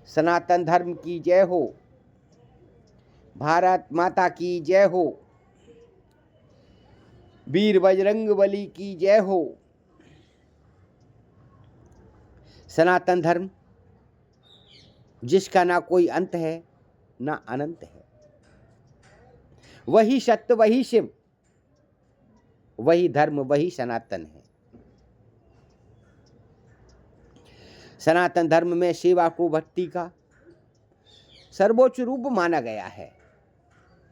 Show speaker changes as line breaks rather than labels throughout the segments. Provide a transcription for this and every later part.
सनातन धर्म की जय हो। भारत माता की जय हो। वीर बजरंगबली की जय हो। सनातन धर्म जिसका ना कोई अंत है ना अनंत है, वही सत्य, वही शिव, वही धर्म, वही सनातन है। सनातन धर्म में सेवा को भक्ति का सर्वोच्च रूप माना गया है,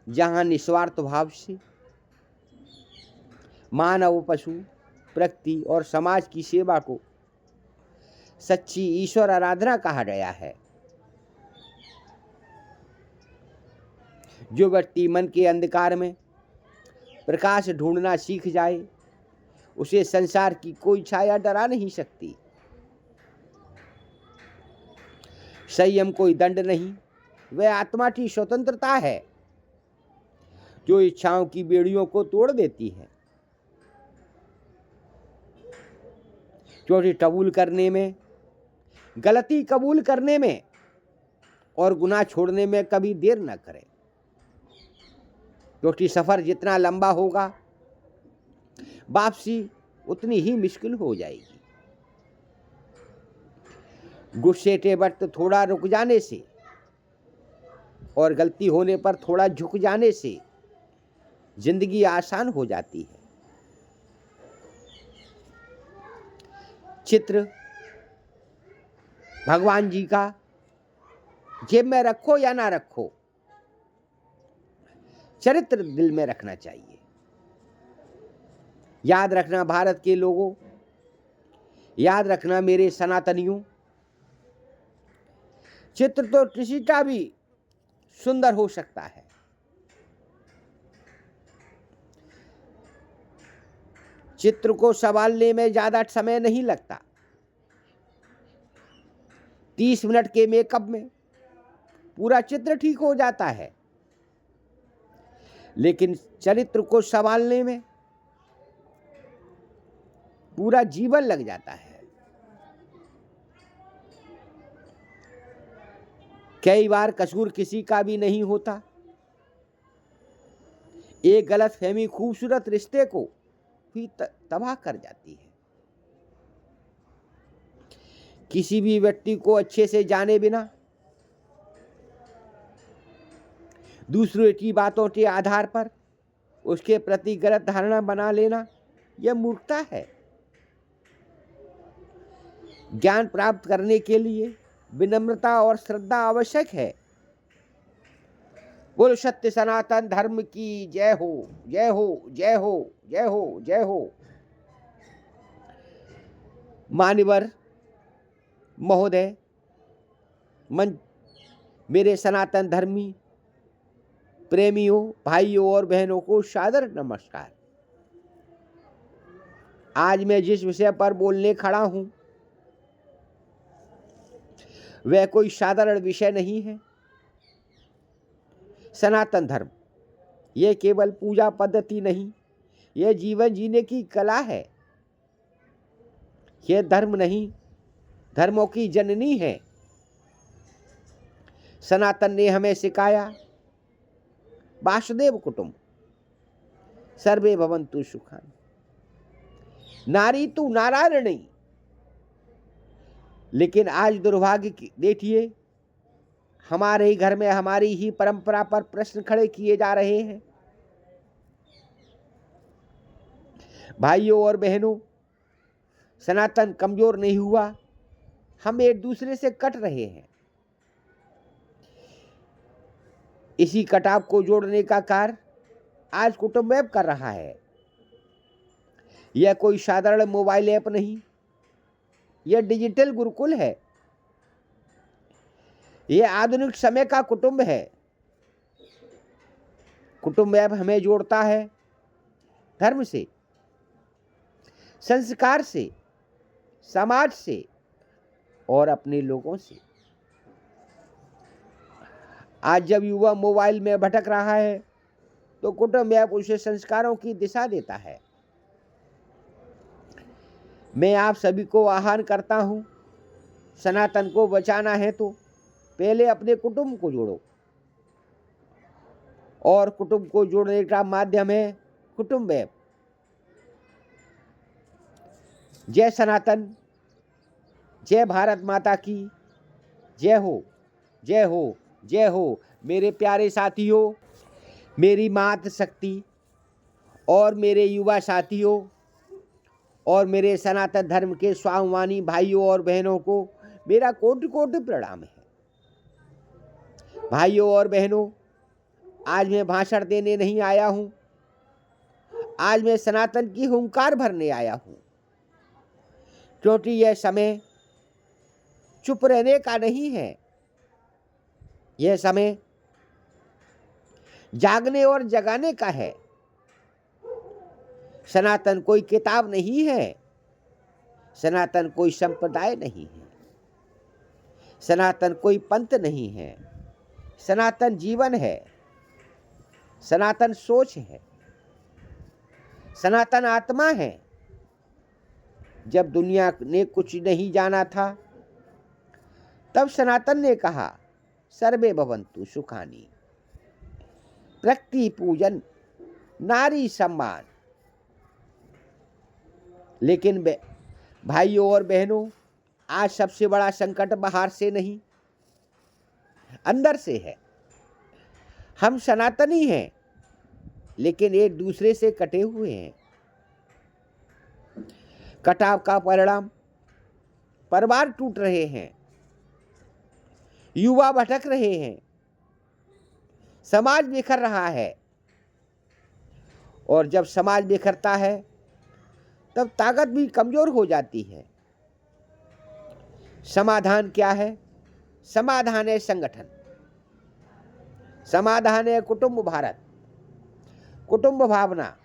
जहां निस्वार्थ भाव से मानव, पशु, प्रकृति और समाज की सेवा को सच्ची ईश्वर आराधना कहा गया है। जो व्यक्ति मन के अंधकार में प्रकाश ढूंढना सीख जाए, उसे संसार की कोई छाया डरा नहीं सकती। संयम कोई दंड नहीं, वह आत्मा की स्वतंत्रता है जो इच्छाओं की बेड़ियों को तोड़ देती है। चोरी कबूल करने में, गलती कबूल करने में और गुनाह छोड़ने में कभी देर न करें, क्योंकि सफर जितना लंबा होगा वापसी उतनी ही मुश्किल हो जाएगी। गुस्से के वक्त थोड़ा रुक जाने से और गलती होने पर थोड़ा झुक जाने से जिंदगी आसान हो जाती है। चित्र भगवान जी का जेब में रखो या ना रखो, चरित्र दिल में रखना चाहिए। याद रखना भारत के लोगों, याद रखना मेरे सनातनियों, चित्र तो किसी का भी सुंदर हो सकता है, चित्र को संभालने में ज्यादा समय नहीं लगता। 30 मिनट के मेकअप में पूरा चित्र ठीक हो जाता है, लेकिन चरित्र को संभालने में पूरा जीवन लग जाता है। कई बार कसूर किसी का भी नहीं होता। एक गलतफहमी खूबसूरत रिश्ते को भी तबाह कर जाती है। किसी भी व्यक्ति को अच्छे से जाने बिना दूसरे की बातों के आधार पर उसके प्रति गलत धारणा बना लेना यह मूर्खता है। ज्ञान प्राप्त करने के लिए विनम्रता और श्रद्धा आवश्यक है। बोलो सत्य सनातन धर्म की जय हो, जय हो, जय हो, जय हो, जय हो। मान्यवर महोदय, मेरे सनातन धर्मी प्रेमियों, भाइयों और बहनों को सादर नमस्कार। आज मैं जिस विषय पर बोलने खड़ा हूं वह कोई साधारण विषय नहीं है। सनातन धर्म यह केवल पूजा पद्धति नहीं, यह जीवन जीने की कला है। यह धर्म नहीं, धर्मों की जननी है। सनातन ने हमें सिखाया वासुदेव कुटुंब सर्वे भवन्तु सुखानि, नारी तू नारायणी। लेकिन आज दुर्भाग्य देखिए, हमारे ही घर में हमारी ही परंपरा पर प्रश्न खड़े किए जा रहे हैं। भाइयों और बहनों, सनातन कमजोर नहीं हुआ, हम एक दूसरे से कट रहे हैं। इसी कटाव को जोड़ने का कार्य आज कुटुंब ऐप कर रहा है। यह कोई साधारण मोबाइल ऐप नहीं, यह डिजिटल गुरुकुल है। यह आधुनिक समय का कुटुंब है। कुटुंब ऐप हमें जोड़ता है धर्म से, संस्कार से, समाज से और अपने लोगों से। आज जब युवा मोबाइल में भटक रहा है तो कुटुंब ऐप उसे संस्कारों की दिशा देता है। मैं आप सभी को आह्वान करता हूं, सनातन को बचाना है तो पहले अपने कुटुंब को जोड़ो, और कुटुंब को जोड़ने का माध्यम है कुटुंब ऐप। जय सनातन, जय भारत माता की जय हो, जय हो, जय हो। मेरे प्यारे साथियों, मेरी मातृ शक्ति और मेरे युवा साथियों और मेरे सनातन धर्म के स्वाभिमानी भाइयों और बहनों को मेरा कोटि कोटि प्रणाम है। भाइयों और बहनों, आज मैं भाषण देने नहीं आया हूं, आज मैं सनातन की हुंकार भरने आया हूं, क्योंकि यह समय चुप रहने का नहीं है। यह समय जागने और जगाने का है। सनातन कोई किताब नहीं है, सनातन कोई संप्रदाय नहीं है, सनातन कोई पंथ नहीं है, सनातन जीवन है, सनातन सोच है, सनातन आत्मा है। जब दुनिया ने कुछ नहीं जाना था, तब सनातन ने कहा सर्वे भवन्तु सुखानी, प्रकृति पूजन, नारी सम्मान। लेकिन भाइयों और बहनों, आज सबसे बड़ा संकट बाहर से नहीं, अंदर से है। हम सनातनी हैं, लेकिन एक दूसरे से कटे हुए हैं। कटाव का परिणाम परिवार टूट रहे हैं, युवा भटक रहे हैं, समाज बिखर रहा है। और जब समाज बिखरता है, तब ताकत भी कमजोर हो जाती है। समाधान क्या है? समाधान है संगठन, समाधान है कुटुंब भारत, कुटुंब भावना।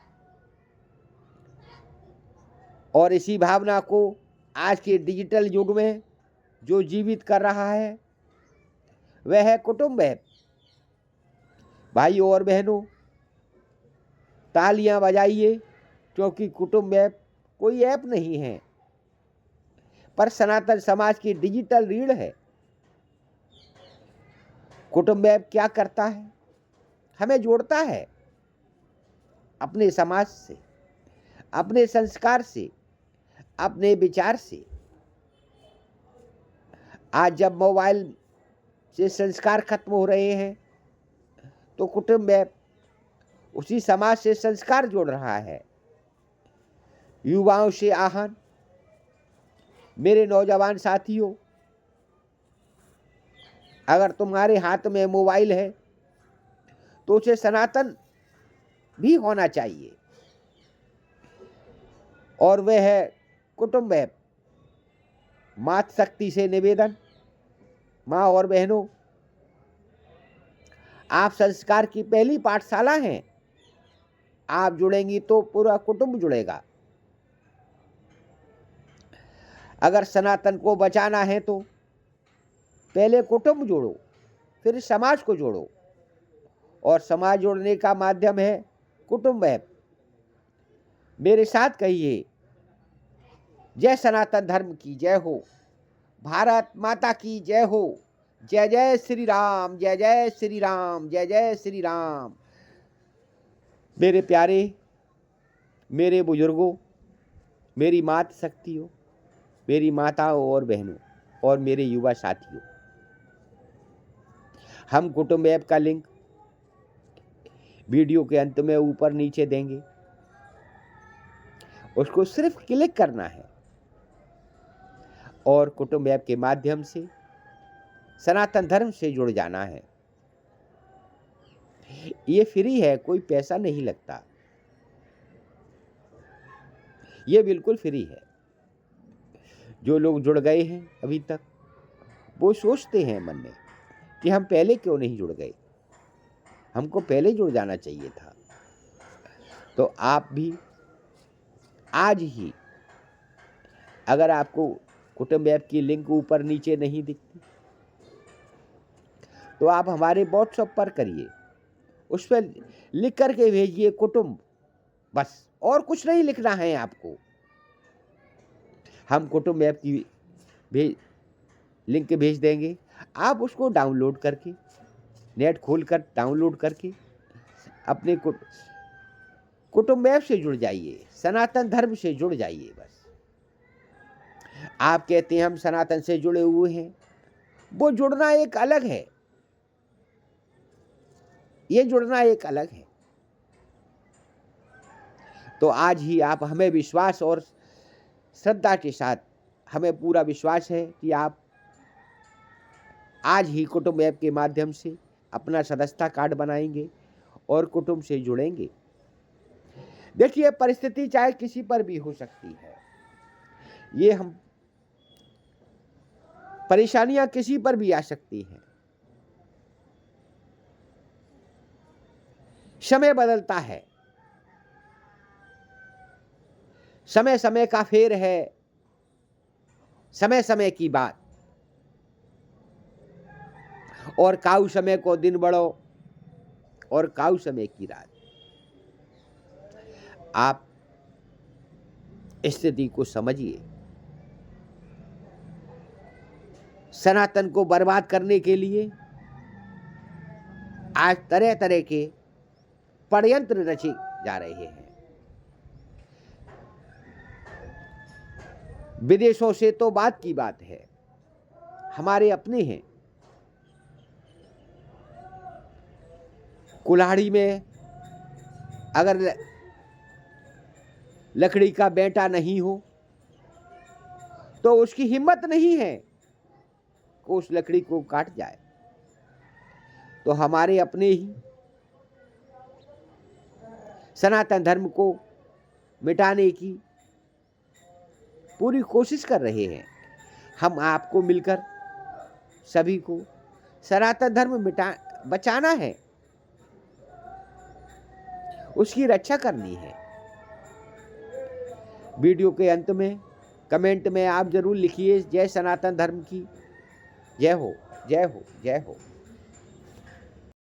और इसी भावना को आज के डिजिटल युग में जो जीवित कर रहा है, वह है कुटुंब ऐप। भाइयों और बहनों, तालियां बजाइए, क्योंकि कुटुंब ऐप कोई ऐप नहीं है, पर सनातन समाज की डिजिटल रीढ़ है। कुटुंब ऐप क्या करता है? हमें जोड़ता है अपने समाज से, अपने संस्कार से, अपने विचार से। आज जब मोबाइल से संस्कार खत्म हो रहे हैं, तो कुटुंब ऐप उसी समाज से संस्कार जोड़ रहा है। युवाओं से आह्वान, मेरे नौजवान साथियों, अगर तुम्हारे हाथ में मोबाइल है तो उसे सनातन भी होना चाहिए, और वह है कुटुंब ऐप। मातृ शक्ति से निवेदन, माँ और बहनों, आप संस्कार की पहली पाठशाला हैं। आप जुड़ेंगी तो पूरा कुटुंब जुड़ेगा। अगर सनातन को बचाना है तो पहले कुटुंब जोड़ो, फिर समाज को जोड़ो, और समाज जोड़ने का माध्यम है कुटुंब ऐप। मेरे साथ कहिए, जय सनातन धर्म की जय हो, भारत माता की जय हो, जय जय श्री राम, जय जय श्री राम, जय जय श्री राम। मेरे प्यारे, मेरे बुजुर्गों, मेरी मातृ शक्तियों, मेरी माताओं और बहनों और मेरे युवा साथियों, हम कुटुंब ऐप का लिंक वीडियो के अंत में ऊपर नीचे देंगे। उसको सिर्फ क्लिक करना है और कुटुंब ऐप के माध्यम से सनातन धर्म से जुड़ जाना है। ये फ्री है, कोई पैसा नहीं लगता, ये बिल्कुल फ्री है। जो लोग जुड़ गए हैं अभी तक, वो सोचते हैं मन में कि हम पहले क्यों नहीं जुड़ गए, हमको पहले जुड़ जाना चाहिए था। तो आप भी आज ही, अगर आपको कुटुंब ऐप की लिंक ऊपर नीचे नहीं दिखती, तो आप हमारे व्हाट्सएप पर करिए, उस पर लिख करके भेजिए कुटुंब, बस, और कुछ नहीं लिखना है आपको। हम कुटुंब ऐप की लिंक भेज देंगे, आप उसको डाउनलोड करके, नेट खोलकर डाउनलोड करके अपने कुटुंब ऐप से जुड़ जाइए, सनातन धर्म से जुड़ जाइए। बस आप कहते हैं हम सनातन से जुड़े हुए हैं, वो जुड़ना एक अलग है, ये जुड़ना एक अलग है। तो आज ही आप, हमें विश्वास और श्रद्धा के साथ हमें पूरा विश्वास है कि आप आज ही कुटुंब ऐप के माध्यम से अपना सदस्यता कार्ड बनाएंगे और कुटुंब से जुड़ेंगे। देखिए, परिस्थिति चाहे किसी पर भी हो सकती है, ये हम परेशानियां किसी पर भी आ सकती हैं। समय बदलता है, समय समय का फेर है, समय समय की बात, और काऊ समय को दिन बढ़ो और काऊ समय की रात। आप स्थिति को समझिए। सनातन को बर्बाद करने के लिए आज तरह तरह के षड्यंत्र रचे जा रहे हैं। विदेशों से तो बात की बात है, हमारे अपने हैं। कुल्हाड़ी में अगर लकड़ी का बेंटा नहीं हो तो उसकी हिम्मत नहीं है कि उस लकड़ी को काट जाए। तो हमारे अपने ही सनातन धर्म को मिटाने की पूरी कोशिश कर रहे हैं। हम आपको मिलकर सभी को सनातन धर्म बचाना है, उसकी रक्षा करनी है। वीडियो के अंत में कमेंट में आप जरूर लिखिए, जय सनातन धर्म की जय हो, जय हो, जय हो।